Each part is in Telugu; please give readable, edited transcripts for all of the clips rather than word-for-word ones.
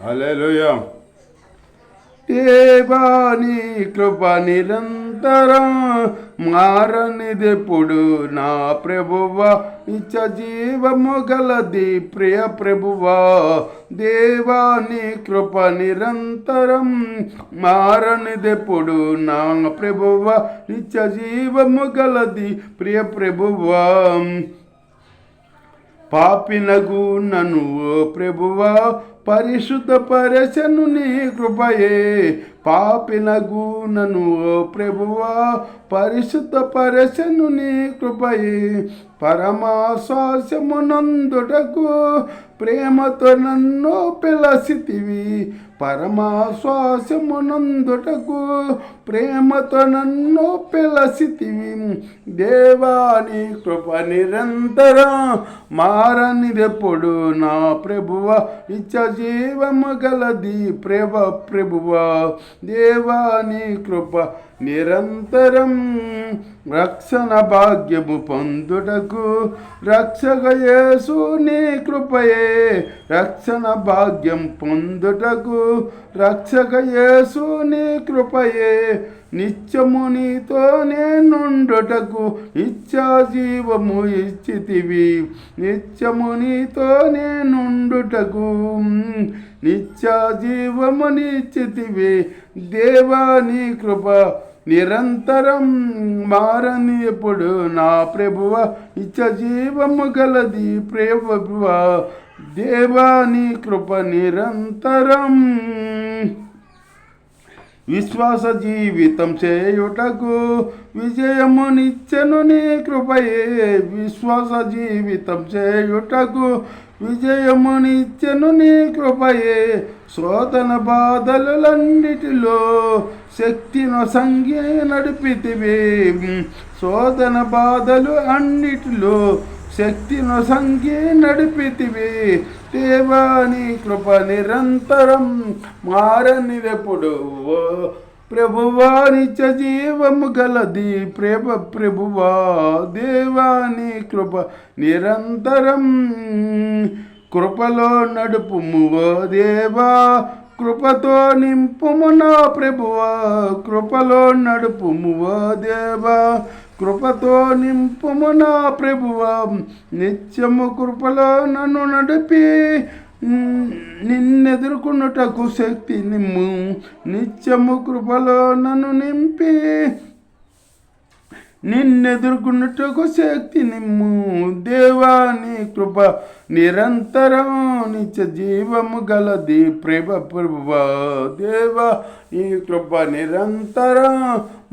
హల్లెలూయా. దేవా నీ కృప నిరంతరం మారనిదెప్పుడు నా ప్రభువా, నిత్య జీవము గలది ప్రియ ప్రభువా. దేవా నీ కృప నిరంతరం మారనిదెప్పుడు నా ప్రభువా, నిత్య జీవము గలది ప్రియ ప్రభువా. పాపినగు నన్ను ఓ ప్రభువా పరిశుద్ధపరచెను నీ కృపయే. పాపినగు నన్ను ఓ ప్రభువా పరిశుద్ధపరచెను నీ కృపయే. పరమాశ్వాసమునందుటకు ప్రేమతో నన్ను పిలసితివి. పరమాశ్వాసమునందుటకు ప్రేమతో నన్ను పిలసితివి. దేవా నీ కృప నిరంతరం మారనిదెప్పుడు నా ప్రభువా, నిత్య జీవము గలది ప్రభువా. దేవా నీ కృప నిరంతరం రక్షణ భాగ్యము పొందుటకు రక్షక యేసు నీ కృపయే. రక్షణ భాగ్యం పొందుటకు రక్షక యేసు నీ కృపయే. నిత్యము నీతో నేనుండుటకు ఇచ్చా జీవము ఇచ్చితివి. నిత్యము నీతో నేనుండుటకు నిత్య జీవము నిచ్చితివి. దేవా నీ కృప నిరంతరం మారని ఎప్పుడు నా ప్రభువా, నిత్య జీవము గలది ప్రభువా. దేవా నీ కృప నిరంతరం విశ్వాస జీవితం చేయుటకు విజయమునిచ్చెను నీ కృపయే. విశ్వాస జీవితం చేయుటకు విజయమునిచ్చెను నీ కృపయే. శోధన బాధలన్నిటిలో శక్తిను సంగి నడిపితివి. శోధన బాధలు అన్నిటిలో శక్తిను సంగి నడిపితివి. దేవా నీ కృప నిరంతరం మారనిదెప్పుడు ప్రభువా, నిత్య జీవము గలది ప్రభువా. దేవా నీ కృప నిరంతరం కృపలో నడుపుము ఓ దేవా. కృపతో నింపుము నా ప్రభువా. కృపలో నడుపుము ఓ దేవా. కృపతో నింపుము నా ప్రభువా. నిత్యము కృపలో నన్ను నడిపి నిన్నెదుర్కొనుటకు శక్తి నిమ్ము. నిత్యము కృపలో నన్ను నింపి నిన్నెదుర్కొనుటకు శక్తి నిమ్ము. దేవా నీ కృప నిరంతరం నిత్య జీవము గలది ప్రభువా. దేవా నీ కృప నిరంతరం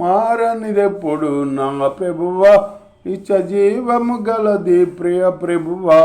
మారనిదెప్పుడు నా ప్రభువా, నిత్య జీవము గలది ప్రియ ప్రభువా.